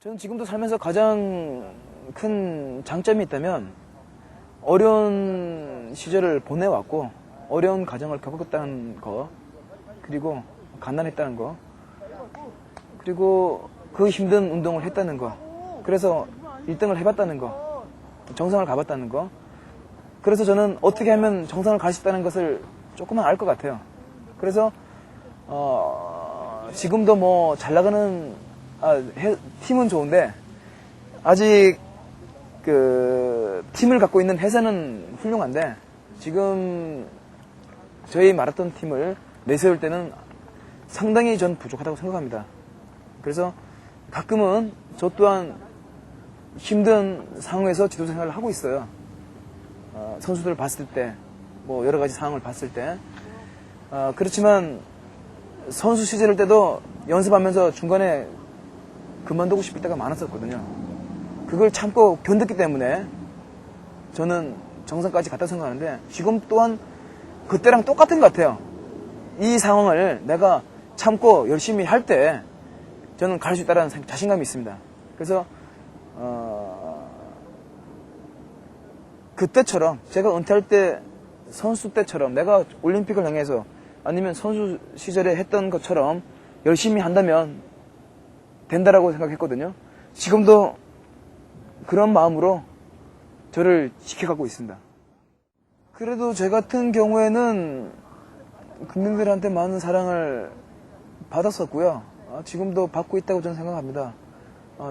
저는 지금도 살면서 가장 큰 장점이 있다면 어려운 시절을 보내왔고 어려운 과정을 겪었다는 거, 그리고 가난했다는 거, 그리고 그 힘든 운동을 했다는 거, 그래서 1등을 해봤다는 거, 정상을 가봤다는 거. 그래서 저는 어떻게 하면 정상을 갈 수 있다는 것을 조금은 알 것 같아요. 그래서 지금도 뭐 잘 나가는 팀은 좋은데 아직 그 팀을 갖고 있는 회사는 훌륭한데 지금 저희 마라톤 팀을 내세울 때는 상당히 전 부족하다고 생각합니다. 그래서 가끔은 저 또한 힘든 상황에서 지도 생활을 하고 있어요. 선수들을 봤을 때, 뭐 여러 가지 상황을 봤을 때. 그렇지만 선수 시절 때도 연습하면서 중간에 그만두고 싶을 때가 많았었거든요. 그걸 참고 견뎠기 때문에 저는 정상까지 갔다 생각하는데 지금 또한 그때랑 똑같은 것 같아요. 이 상황을 내가 참고 열심히 할 때 저는 갈 수 있다는 자신감이 있습니다. 그래서 그때처럼 제가 은퇴할 때 선수 때처럼 내가 올림픽을 향해서 아니면 선수 시절에 했던 것처럼 열심히 한다면 된다라고 생각했거든요. 지금도 그런 마음으로 저를 지켜가고 있습니다. 그래도 제 같은 경우에는 국민들한테 많은 사랑을 받았었고요. 지금도 받고 있다고 저는 생각합니다.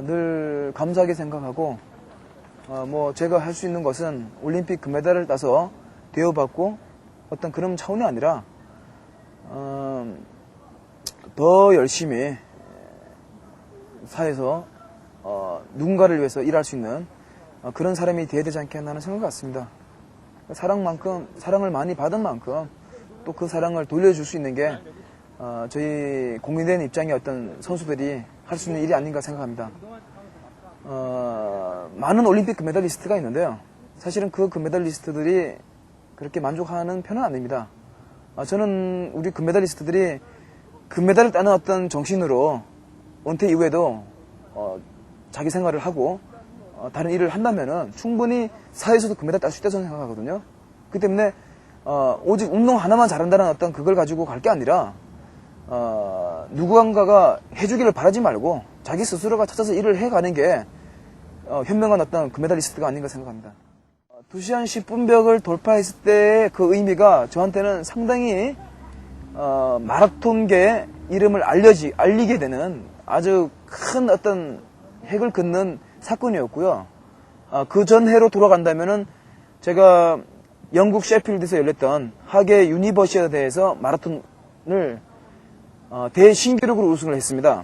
늘 감사하게 생각하고 뭐 제가 할 수 있는 것은 올림픽 금메달을 따서 대우받고 어떤 그런 차원이 아니라 더 열심히 사회에서 누군가를 위해서 일할 수 있는 그런 사람이 되어야 되지 않겠나 하는 생각 같습니다. 사랑을 많이 받은 만큼 또 그 사랑을 돌려줄 수 있는 게 저희 공인된 입장의 어떤 선수들이 할 수 있는 일이 아닌가 생각합니다. 많은 올림픽 금메달리스트가 있는데요. 사실은 그 금메달리스트들이 그렇게 만족하는 편은 아닙니다. 저는 우리 금메달리스트들이 금메달을 따는 어떤 정신으로 은퇴 이후에도 자기 생활을 하고 다른 일을 한다면은 충분히 사회에서도 금메달 딸 수 있다고 생각하거든요. 그렇기 때문에 오직 운동 하나만 잘한다는 어떤 그걸 가지고 갈 게 아니라 누구한가가 해주기를 바라지 말고 자기 스스로가 찾아서 일을 해가는 게 현명한 어떤 금메달리스트가 아닌가 생각합니다. 2시간 10분 벽을 돌파했을 때의 그 의미가 저한테는 상당히 마라톤계의 이름을 알리게 되는 아주 큰 어떤 획을 긋는 사건이었고요. 그 전해로 돌아간다면은 제가 영국 셰필드에서 열렸던 하계 유니버시아드에서 마라톤을 대신기록으로 우승을 했습니다.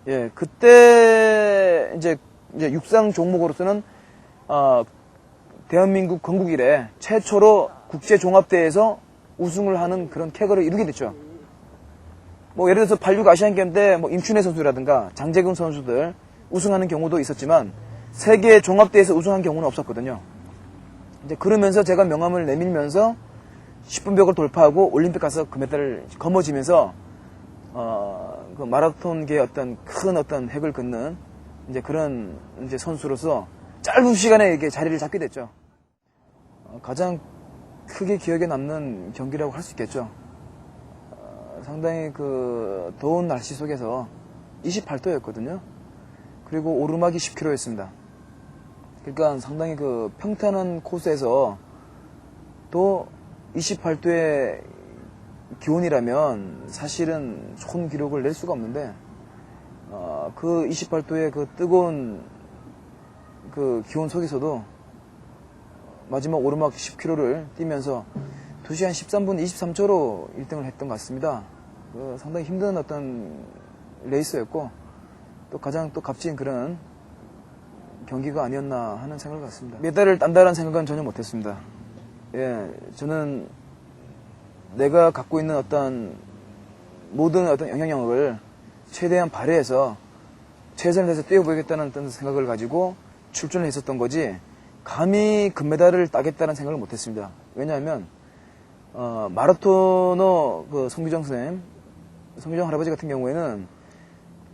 예, 그때 이제 육상 종목으로서는 대한민국 건국 이래 최초로 국제 종합대회에서 우승을 하는 그런 쾌거를 이루게 됐죠. 뭐 예를 들어서 86 아시안 게임 때 뭐 임춘혜 선수라든가 장재근 선수들 우승하는 경우도 있었지만 세계 종합대회에서 우승한 경우는 없었거든요. 이제 그러면서 제가 명함을 내밀면서 10분 벽을 돌파하고 올림픽 가서 금메달을 거머쥐면서 그 마라톤계의 어떤 큰 어떤 획을 긋는 이제 그런 이제 선수로서 짧은 시간에 이렇게 자리를 잡게 됐죠. 가장 크게 기억에 남는 경기라고 할 수 있겠죠. 상당히 그 더운 날씨 속에서 28도였거든요. 그리고 오르막이 10km였습니다. 그러니까 상당히 그 평탄한 코스에서 또 28도의 기온이라면 사실은 좋은 기록을 낼 수가 없는데 그 28도의 그 뜨거운 그 기온 속에서도 마지막 오르막 10km를 뛰면서 2시간 13분 23초로 1등을 했던 것 같습니다. 상당히 힘든 어떤 레이스였고 또 가장 또 값진 그런 경기가 아니었나 하는 생각을 갖습니다. 메달을 딴다는 생각은 전혀 못했습니다. 예, 저는 내가 갖고 있는 어떤 모든 어떤 영향력을 최대한 발휘해서 최선을 다해서 뛰어보겠다는 어떤 생각을 가지고 출전을 했었던 거지 감히 금메달을 따겠다는 생각을 못했습니다. 왜냐하면 마라토너 그 송규정 선생님, 송규정 할아버지 같은 경우에는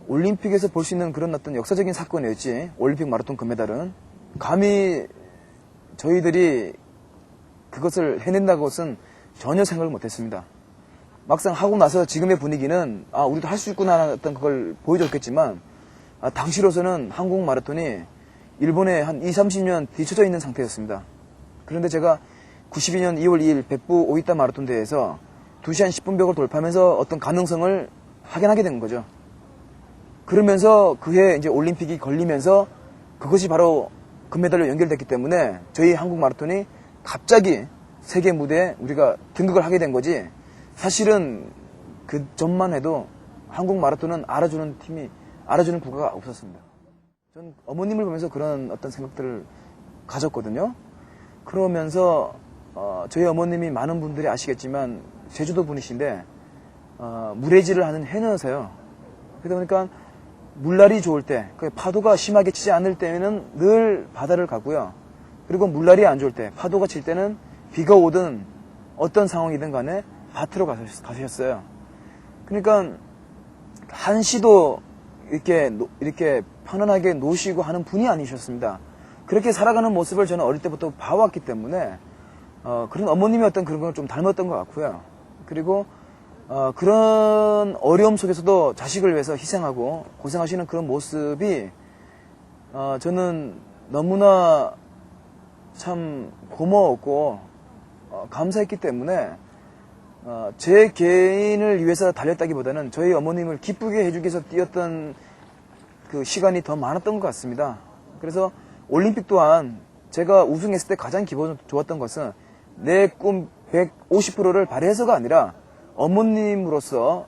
올림픽에서 볼 수 있는 그런 어떤 역사적인 사건이었지. 올림픽 마라톤 금메달은 감히 저희들이 그것을 해낸다는 것은 전혀 생각을 못했습니다. 막상 하고 나서 지금의 분위기는 우리도 할 수 있구나 하는 어떤 그걸 보여줬겠지만 당시로서는 한국 마라톤이 일본에 한 20, 30년 뒤쳐져 있는 상태였습니다. 그런데 제가 92년 2월 2일 백부 오이타 마라톤 대회에서 2시간 10분 벽을 돌파하면서 어떤 가능성을 확인하게 된 거죠. 그러면서 그해 이제 올림픽이 걸리면서 그것이 바로 금메달로 연결됐기 때문에 저희 한국 마라톤이 갑자기 세계 무대에 우리가 등극을 하게 된 거지. 사실은 그 전만 해도 한국 마라톤은 알아주는 국가가 없었습니다. 전 어머님을 보면서 그런 어떤 생각들을 가졌거든요. 그러면서 저희 어머님이 많은 분들이 아시겠지만 제주도 분이신데 물회질을 하는 해녀세요. 그러다 보니까 물날이 좋을 때, 파도가 심하게 치지 않을 때에는 늘 바다를 가고요. 그리고 물날이 안 좋을 때, 파도가 칠 때는 비가 오든 어떤 상황이든 간에 밭으로 가셨어요. 그러니까 한시도 이렇게 편안하게 노시고 하는 분이 아니셨습니다. 그렇게 살아가는 모습을 저는 어릴 때부터 봐왔기 때문에 그런 어머님의 어떤 그런 걸 좀 닮았던 것 같고요. 그리고 그런 어려움 속에서도 자식을 위해서 희생하고 고생하시는 그런 모습이 저는 너무나 참 고마웠고 감사했기 때문에 제 개인을 위해서 달렸다기보다는 저희 어머님을 기쁘게 해주기 위해서 뛰었던 그 시간이 더 많았던 것 같습니다. 그래서 올림픽 또한 제가 우승했을 때 가장 기분 좋았던 것은 내 꿈 150%를 발휘해서가 아니라 어머님으로서의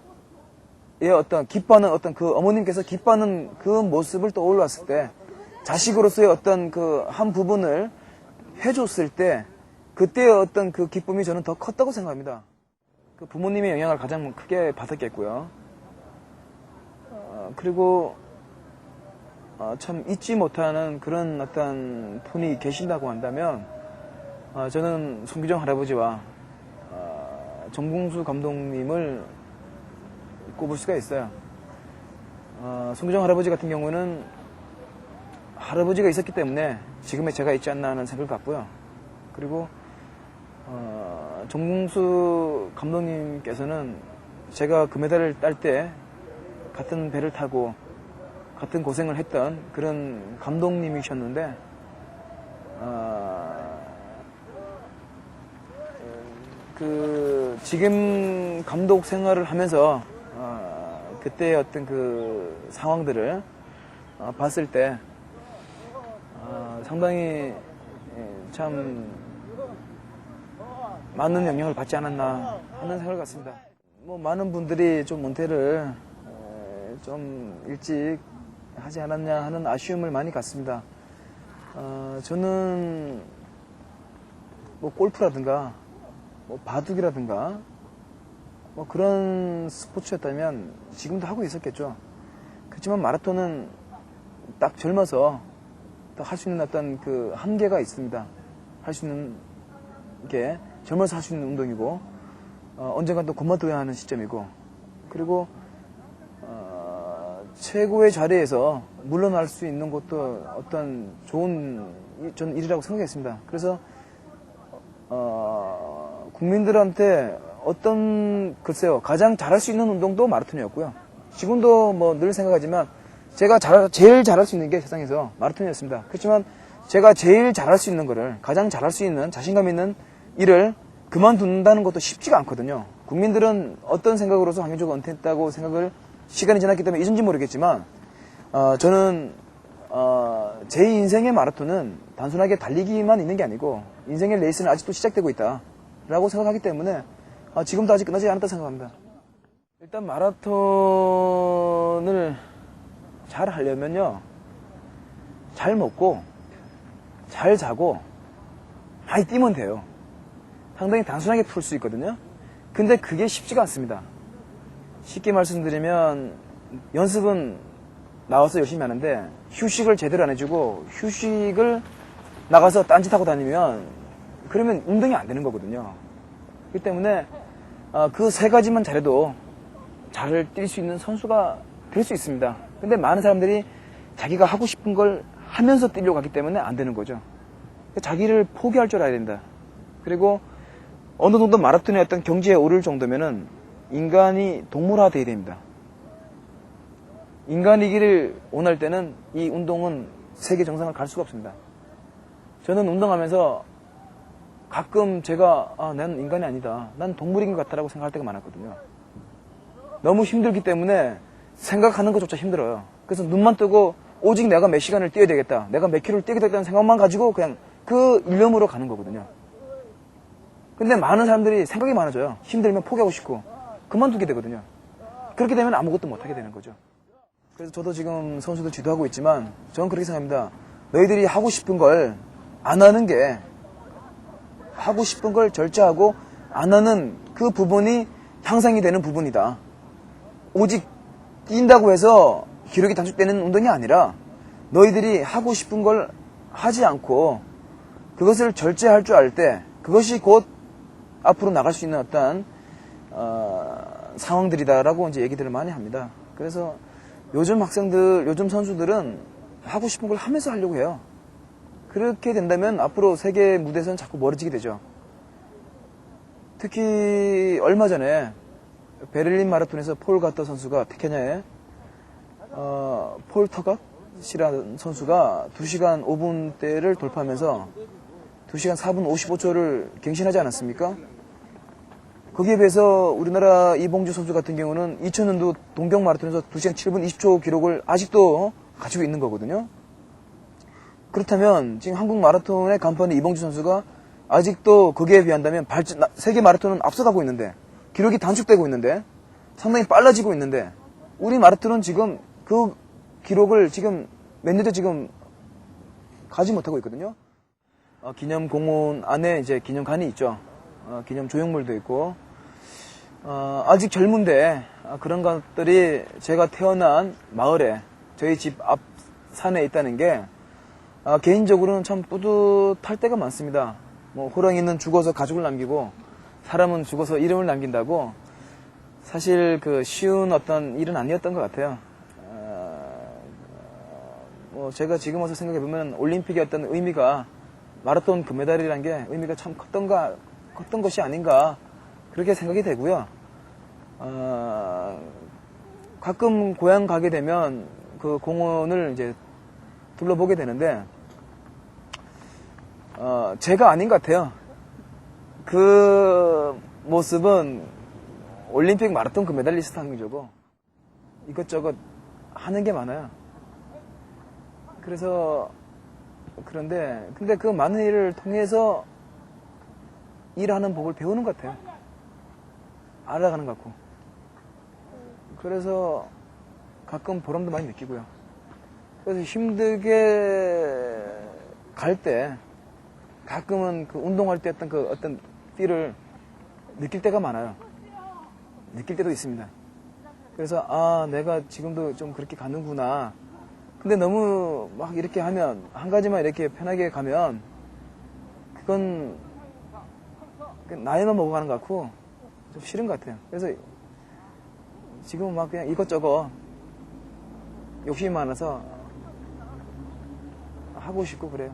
어떤 기뻐하는 어떤 그 어머님께서 기뻐하는 그 모습을 떠올랐을 때 자식으로서의 어떤 그 한 부분을 해줬을 때 그때의 어떤 그 기쁨이 저는 더 컸다고 생각합니다. 그 부모님의 영향을 가장 크게 받았겠고요. 그리고 참 잊지 못하는 그런 어떤 분이 계신다고 한다면 저는 송기정 할아버지와 정봉수 감독님을 꼽을 수가 있어요. 송기정 할아버지 같은 경우는 할아버지가 있었기 때문에 지금의 제가 있지 않나 하는 생각을 갖고요. 그리고 정봉수 감독님께서는 제가 금메달을 딸 때 같은 배를 타고 같은 고생을 했던 그런 감독님이셨는데 지금 감독 생활을 하면서 그때의 어떤 그 상황들을 봤을 때 상당히 참 많은 영향을 받지 않았나 하는 생각을 갖습니다. 많은 분들이 좀 은퇴를 좀 일찍 하지 않았냐 하는 아쉬움을 많이 갖습니다. 저는 골프라든가 바둑이라든가 그런 스포츠였다면 지금도 하고 있었겠죠. 그렇지만 마라톤은 딱 젊어서 할 수 있는 어떤 그 한계가 있습니다. 할 수 있는 게 젊어서 할 수 있는 운동이고 언젠가 또 그만둬야 하는 시점이고 그리고 최고의 자리에서 물러날 수 있는 것도 어떤 좋은 저는 일이라고 생각했습니다. 그래서 국민들한테 글쎄요, 가장 잘할 수 있는 운동도 마라톤이었고요. 지금도 늘 생각하지만 제가 제일 잘할 수 있는 게 세상에서 마라톤이었습니다. 그렇지만 제가 제일 잘할 수 있는 거를, 가장 잘할 수 있는 자신감 있는 일을 그만둔다는 것도 쉽지가 않거든요. 국민들은 어떤 생각으로서 황교조가 은퇴했다고 생각을 시간이 지났기 때문에 잊은지 모르겠지만 저는 제 인생의 마라톤은 단순하게 달리기만 있는 게 아니고 인생의 레이스는 아직도 시작되고 있다라고 생각하기 때문에 지금도 아직 끝나지 않았다 생각합니다. 일단 마라톤을 잘 하려면요, 잘 먹고 잘 자고 많이 뛰면 돼요. 상당히 단순하게 풀 수 있거든요. 근데 그게 쉽지가 않습니다. 쉽게 말씀드리면 연습은 나와서 열심히 하는데 휴식을 제대로 안 해주고 휴식을 나가서 딴짓하고 다니면 그러면 운동이 안 되는 거거든요. 그렇기 때문에 그 세 가지만 잘해도 잘 뛸 수 있는 선수가 될 수 있습니다. 근데 많은 사람들이 자기가 하고 싶은 걸 하면서 뛰려고 하기 때문에 안 되는 거죠. 자기를 포기할 줄 알아야 된다. 그리고 어느 정도 마라톤의 어떤 경지에 오를 정도면은 인간이 동물화되어야 됩니다. 인간이기를 원할 때는 이 운동은 세계 정상을 갈 수가 없습니다. 저는 운동하면서 가끔 제가 난 인간이 아니다. 난 동물인 것 같다라고 생각할 때가 많았거든요. 너무 힘들기 때문에 생각하는 것조차 힘들어요. 그래서 눈만 뜨고 오직 내가 몇 시간을 뛰어야 되겠다. 내가 몇 킬로를 뛰겠다는 생각만 가지고 그냥 그 일념으로 가는 거거든요. 근데 많은 사람들이 생각이 많아져요. 힘들면 포기하고 싶고 그만두게 되거든요. 그렇게 되면 아무것도 못하게 되는 거죠. 그래서 저도 지금 선수들 지도하고 있지만 저는 그렇게 생각합니다. 너희들이 하고 싶은 걸 안 하는 게, 하고 싶은 걸 절제하고 안 하는 그 부분이 향상이 되는 부분이다. 오직 뛴다고 해서 기록이 단축되는 운동이 아니라 너희들이 하고 싶은 걸 하지 않고 그것을 절제할 줄 알 때 그것이 곧 앞으로 나갈 수 있는 어떤 상황들이다라고 이제 얘기들을 많이 합니다. 그래서 요즘 학생들, 요즘 선수들은 하고 싶은 걸 하면서 하려고 해요. 그렇게 된다면 앞으로 세계 무대에서는 자꾸 멀어지게 되죠. 특히 얼마 전에 베를린 마라톤에서 폴 가터 선수가 케냐의 폴 터각이라는 선수가 2시간 5분대를 돌파하면서 2시간 4분 55초를 갱신하지 않았습니까? 거기에 비해서 우리나라 이봉주 선수 같은 경우는 2000년도 동경 마라톤에서 2시간 7분 20초 기록을 아직도 가지고 있는 거거든요. 그렇다면 지금 한국 마라톤의 간판인 이봉주 선수가 아직도 거기에 비한다면 세계 마라톤은 앞서가고 있는데 기록이 단축되고 있는데 상당히 빨라지고 있는데 우리 마라톤은 지금 그 기록을 지금 몇 년째 지금 가지 못하고 있거든요. 기념 공원 안에 이제 기념관이 있죠. 기념 조형물도 있고 아직 젊은데 그런 것들이 제가 태어난 마을에 저희 집 앞 산에 있다는 게 개인적으로는 참 뿌듯할 때가 많습니다. 뭐 호랑이는 죽어서 가족을 남기고 사람은 죽어서 이름을 남긴다고 사실 그 쉬운 어떤 일은 아니었던 것 같아요. 뭐 제가 지금 와서 생각해 보면 올림픽의 어떤 의미가 마라톤 금메달이라는 게 의미가 참 컸던 것이 아닌가 그렇게 생각이 되고요. 가끔 고향 가게 되면 그 공원을 이제 둘러보게 되는데 제가 아닌 것 같아요. 그 모습은 올림픽 마라톤 금메달리스트 한 거고 이것저것 하는 게 많아요. 그래서 근데 그 많은 일을 통해서 일하는 법을 배우는 것 같아요. 알아가는 것 같고. 그래서 가끔 보람도 많이 느끼고요. 그래서 힘들게 갈 때 가끔은 그 운동할 때 어떤 필을 느낄 때가 많아요. 느낄 때도 있습니다. 그래서 내가 지금도 좀 그렇게 가는구나. 근데 너무 막 이렇게 하면 한 가지만 이렇게 편하게 가면 그건 나이만 먹어가는 것 같고 좀 싫은 것 같아요. 그래서 지금은 막 그냥 이것저것 욕심이 많아서 하고 싶고 그래요.